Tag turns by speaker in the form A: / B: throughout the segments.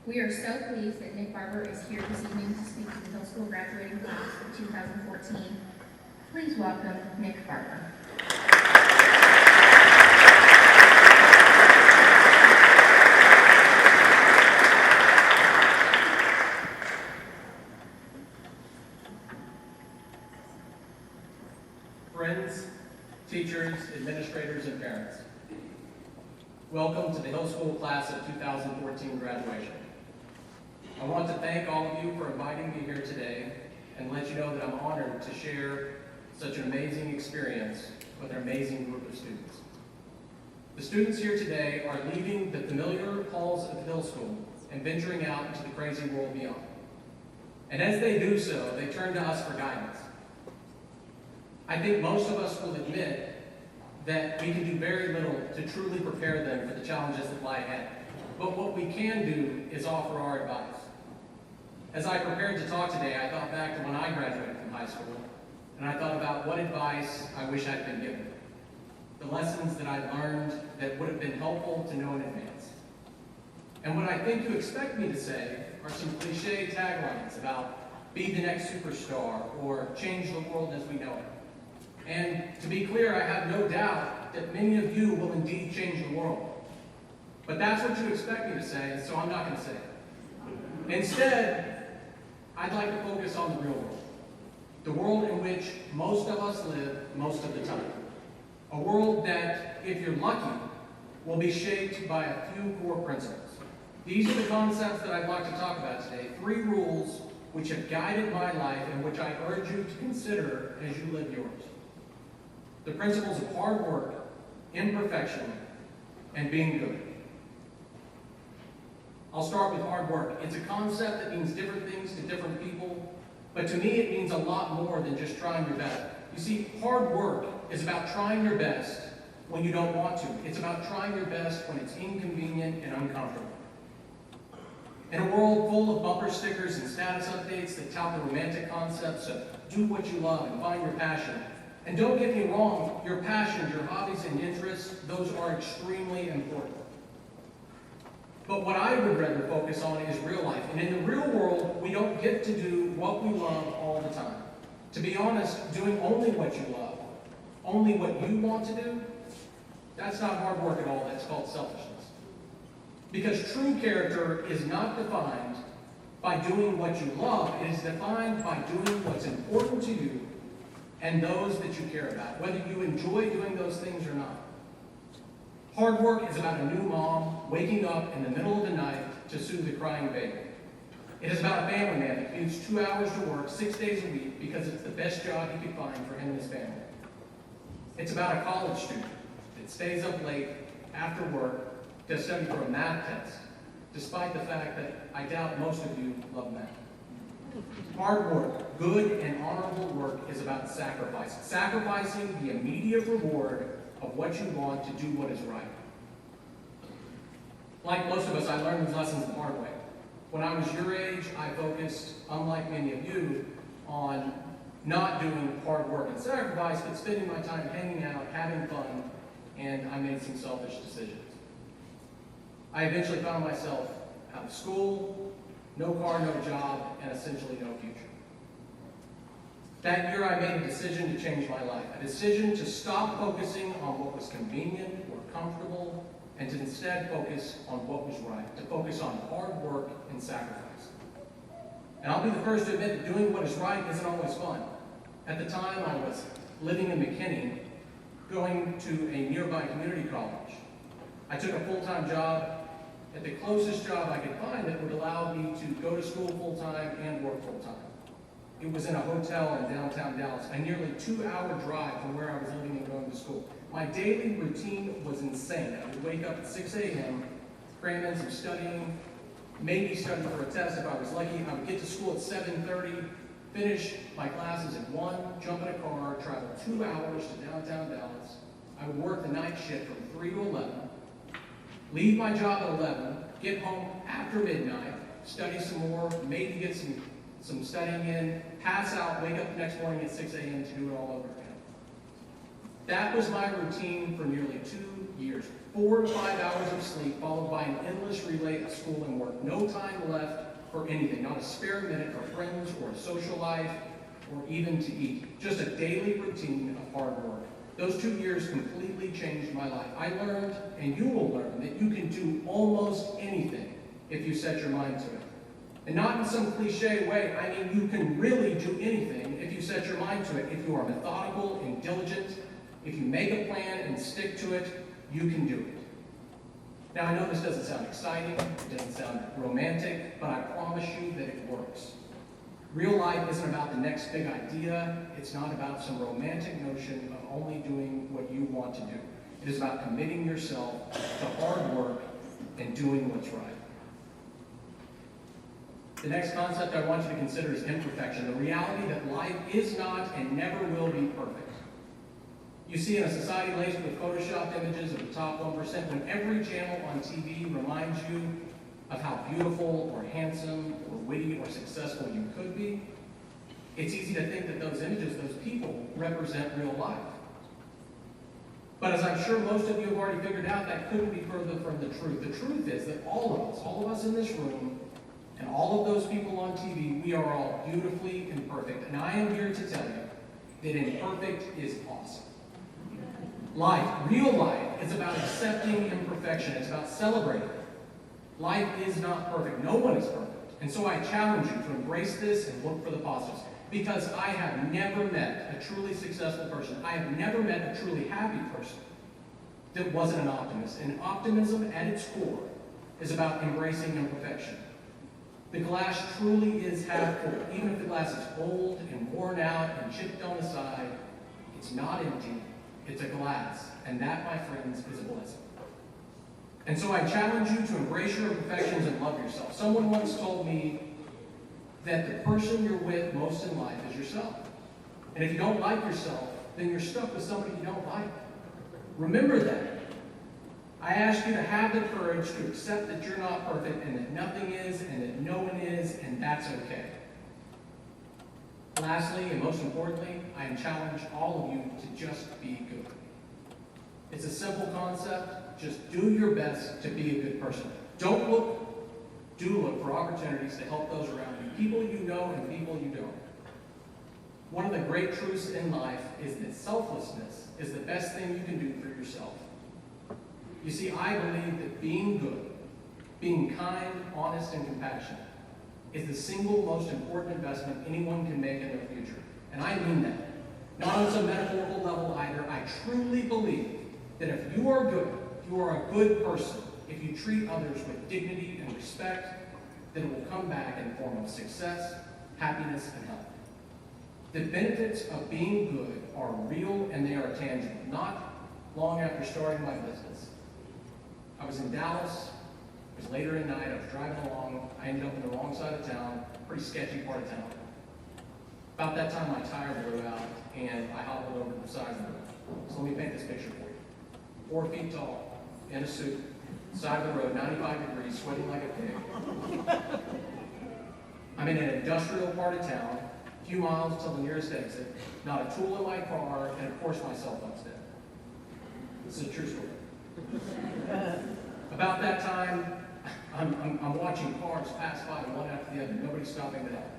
A: We are so pleased that Nick Barber is here this evening to speak to the Hill School graduating class of 2014. Please welcome Nick Barber.
B: Friends, teachers, administrators, and parents, welcome to the Hill School class of 2014 graduation. I want to thank all of you for inviting me here today and let you know that I'm honored to share such an amazing experience with an amazing group of students. The students here today are leaving the familiar halls of Hill School and venturing out into the crazy world beyond. And as they do so, they turn to us for guidance. I think most of us will admit that we can do very little to truly prepare them for the challenges that lie ahead. But what we can do is offer our advice. As I prepared to talk today, I thought back to when I graduated from high school, and I thought about what advice I wish I'd been given. The lessons that I learned that would have been helpful to know in advance. And what I think you expect me to say are some cliche taglines about be the next superstar or change the world as we know it. And to be clear, I have no doubt that many of you will indeed change the world. But that's what you expect me to say, so I'm not going to say it. Instead, I'd like to focus on the real world. The world in which most of us live most of the time. A world that, if you're lucky, will be shaped by a few core principles. These are the concepts that I'd like to talk about today. 3 rules which have guided my life and which I urge you to consider as you live yours. The principles of hard work, imperfection, and being good. I'll start with hard work. It's a concept that means different things to different people, but to me it means a lot more than just trying your best. You see, hard work is about trying your best when you don't want to. It's about trying your best when it's inconvenient and uncomfortable. In a world full of bumper stickers and status updates that tout the romantic concepts of do what you love and find your passion, and don't get me wrong, your passions, your hobbies and interests, those are extremely important. But what I would rather focus on is real life. And in the real world, we don't get to do what we love all the time. To be honest, doing only what you love, only what you want to do, that's not hard work at all, that's called selfishness. Because true character is not defined by doing what you love, it is defined by doing what's important to you and those that you care about, whether you enjoy doing those things or not. Hard work is about a new mom waking up in the middle of the night to soothe a crying baby. It is about a family man that commutes 2 hours to work 6 days a week because it's the best job he could find for him and his family. It's about a college student that stays up late after work to study for a math test, despite the fact that I doubt most of you love math. Hard work, good and honorable work, is about sacrifice. Sacrificing the immediate reward of what you want to do what is right. Like most of us, I learned these lessons the hard way. When I was your age, I focused, unlike many of you, on not doing hard work and sacrifice, but spending my time hanging out, having fun, and I made some selfish decisions. I eventually found myself out of school, no car, no job, and essentially no future. That year I made a decision to change my life, a decision to stop focusing on what was convenient or comfortable, and to instead focus on what was right, to focus on hard work and sacrifice. And I'll be the first to admit that doing what is right isn't always fun. At the time, I was living in McKinney, going to a nearby community college. I took a full-time job at the closest job I could find that would allow me to go to school full-time and work full-time. It was in a hotel in downtown Dallas, a nearly 2-hour drive from where I was living and going to school. My daily routine was insane. I would wake up at 6 a.m., cram in some studying, maybe study for a test if I was lucky. I would get to school at 7:30, finish my classes at 1, jump in a car, travel 2 hours to downtown Dallas. I would work the night shift from 3 to 11, leave my job at 11, get home after midnight, study some more, maybe get some studying in, pass out, wake up the next morning at 6 a.m. to do it all over again. That was my routine for nearly 2 years. 4 to 5 hours of sleep, followed by an endless relay of school and work. No time left for anything, not a spare minute for friends or a social life, or even to eat. Just a daily routine of hard work. Those 2 years completely changed my life. I learned, and you will learn, that you can do almost anything if you set your mind to it. And not in some cliche way, I mean you can really do anything if you set your mind to it. If you are methodical and diligent, if you make a plan and stick to it, you can do it. Now I know this doesn't sound exciting, it doesn't sound romantic, but I promise you that it works. Real life isn't about the next big idea. It's not about some romantic notion of only doing what you want to do. It is about committing yourself to hard work and doing what's right. The next concept I want you to consider is imperfection, the reality that life is not and never will be perfect. You see, in a society laced with photoshopped images of the top 1%, when every channel on TV reminds you of how beautiful or handsome or witty or successful you could be, it's easy to think that those images, those people, represent real life. But as I'm sure most of you have already figured out, that couldn't be further from the truth. The truth is that all of us in this room, and all of those people on TV, we are all beautifully imperfect. And I am here to tell you that imperfect is awesome. Life, real life, is about accepting imperfection. It's about celebrating. Life is not perfect. No one is perfect. And so I challenge you to embrace this and look for the positives. Because I have never met a truly successful person. I have never met a truly happy person that wasn't an optimist. And optimism at its core is about embracing imperfection. The glass truly is half full. Even if the glass is old and worn out and chipped on the side, it's not empty. It's a glass. And that, my friends, is a blessing. And so I challenge you to embrace your imperfections and love yourself. Someone once told me that the person you're with most in life is yourself. And if you don't like yourself, then you're stuck with somebody you don't like. Remember that. I ask you to have the courage to accept that you're not perfect and that nothing is and that no one is, and that's okay. Lastly, and most importantly, I challenge all of you to just be good. It's a simple concept. Just do your best to be a good person. Don't look, do look for opportunities to help those around you, people you know and people you don't. One of the great truths in life is that selflessness is the best thing you can do for yourself. You see, I believe that being good, being kind, honest, and compassionate is the single most important investment anyone can make in their future. And I mean that. Not on some metaphorical level either. I truly believe that if you are good, if you are a good person, if you treat others with dignity and respect, then it will come back in the form of success, happiness, and health. The benefits of being good are real and they are tangible. Not long after starting my business, I was in Dallas. It was later at night. I was driving along. I ended up in the wrong side of town, pretty sketchy part of town. About that time, my tire blew out, and I hobbled over to the side of the road. So let me paint this picture for you. 4 feet tall, in a suit, side of the road, 95 degrees, sweating like a pig. I'm in an industrial part of town, a few miles till the nearest exit, not a tool in my car, and of course my cell phone's dead. This is a true story. About that time, I'm watching cars pass by one after the other, nobody stopping to help.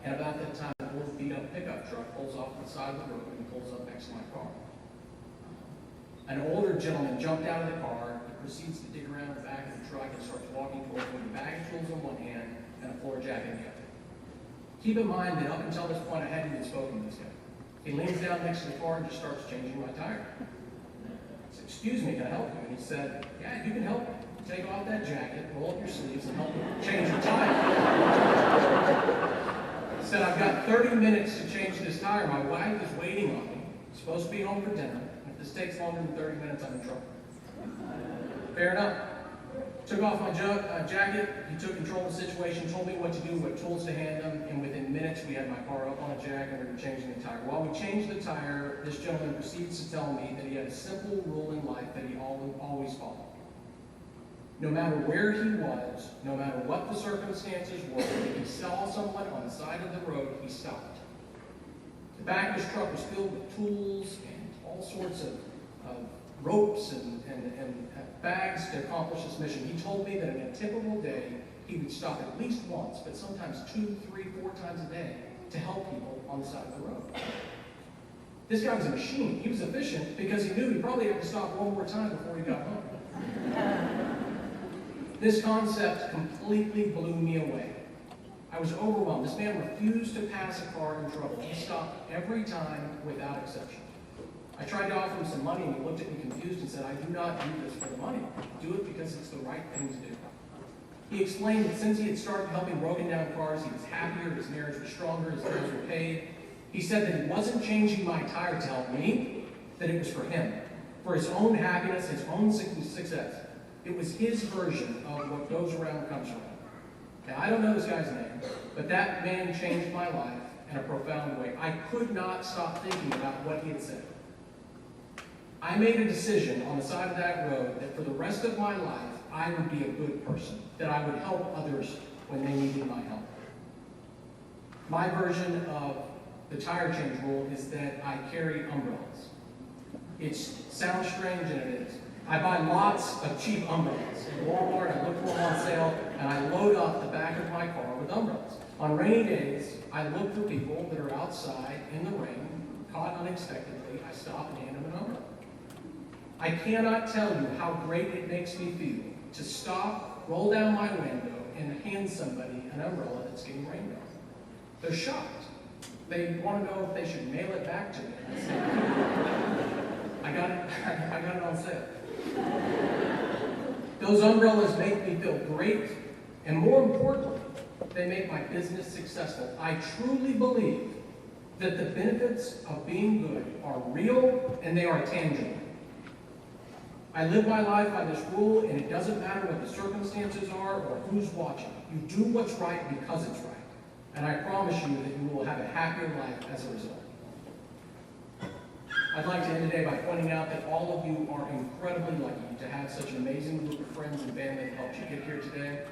B: And about that time, an old beat-up pickup truck pulls off the side of the road and pulls up next to my car. An older gentleman jumped out of the car and proceeds to dig around the back of the truck and starts walking towards me with a bag of tools in one hand and a floor jacket in the other. Keep in mind that up until this point, I hadn't even spoken to this guy. He leans down next to the car and just starts changing my tire. I said, "Excuse me, can I help you?" And he said, "Yeah, you can help me. Take off that jacket, roll up your sleeves, and help me change your tire." He said, "I've got 30 minutes to change this tire. My wife is waiting on me. I'm supposed to be home for dinner. If this takes longer than 30 minutes, I'm in trouble." Fair enough. Took off my jacket. He took control of the situation, told me what to do, what tools to hand him, and within minutes, we had my car up on a jack and we were changing the tire. While we changed the tire, this gentleman proceeds to tell me that he had a simple rule in life that he always followed. No matter where he was, no matter what the circumstances were, if he saw someone on the side of the road, he stopped. The back of his truck was filled with tools and all sorts of ropes and bags to accomplish this mission. He told me that in a typical day, he would stop at least once, but sometimes 2, 3, 4 times a day to help people on the side of the road. This guy was a machine. He was efficient because he knew he probably had to stop one more time before he got home. This concept completely blew me away. I was overwhelmed. This man refused to pass a car in trouble. He stopped every time without exception. I tried to offer him some money, and he looked at me confused and said, "I do not do this for the money. I do it because it's the right thing to do." He explained that since he had started helping broken down cars, he was happier, his marriage was stronger, his bills were paid. He said that he wasn't changing my tire to help me, that it was for him, for his own happiness, his own success. It was his version of what goes around comes around. Now, I don't know this guy's name, but that man changed my life in a profound way. I could not stop thinking about what he had said. I made a decision on the side of that road that for the rest of my life, I would be a good person, that I would help others when they needed my help. My version of the tire change rule is that I carry umbrellas. It sounds strange, and it is. I buy lots of cheap umbrellas. In Walmart, I look for them on sale, and I load up the back of my car with umbrellas. On rainy days, I look for people that are outside in the rain, caught unexpectedly. I stop and hand them an umbrella. I cannot tell you how great it makes me feel to stop, roll down my window, and hand somebody an umbrella that's getting rained on. They're shocked. They want to know if they should mail it back to me. I say, I got it on sale. Those umbrellas make me feel great, and more importantly, they make my business successful. I truly believe that the benefits of being good are real and they are tangible. I live my life by this rule, and it doesn't matter what the circumstances are or who's watching. You do what's right because it's right. And I promise you that you will have a happier life as a result. I'd like to end today by pointing out that all of you are incredibly lucky to have such an amazing group of friends and family that helped you get here today.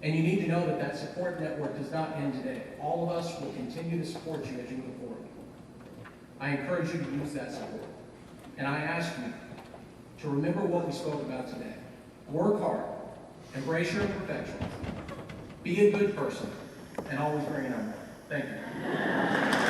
B: And you need to know that that support network does not end today. All of us will continue to support you as you move forward. I encourage you to use that support. And I ask you to remember what we spoke about today. Work hard, embrace your imperfections, be a good person, and always bring it on. Thank you.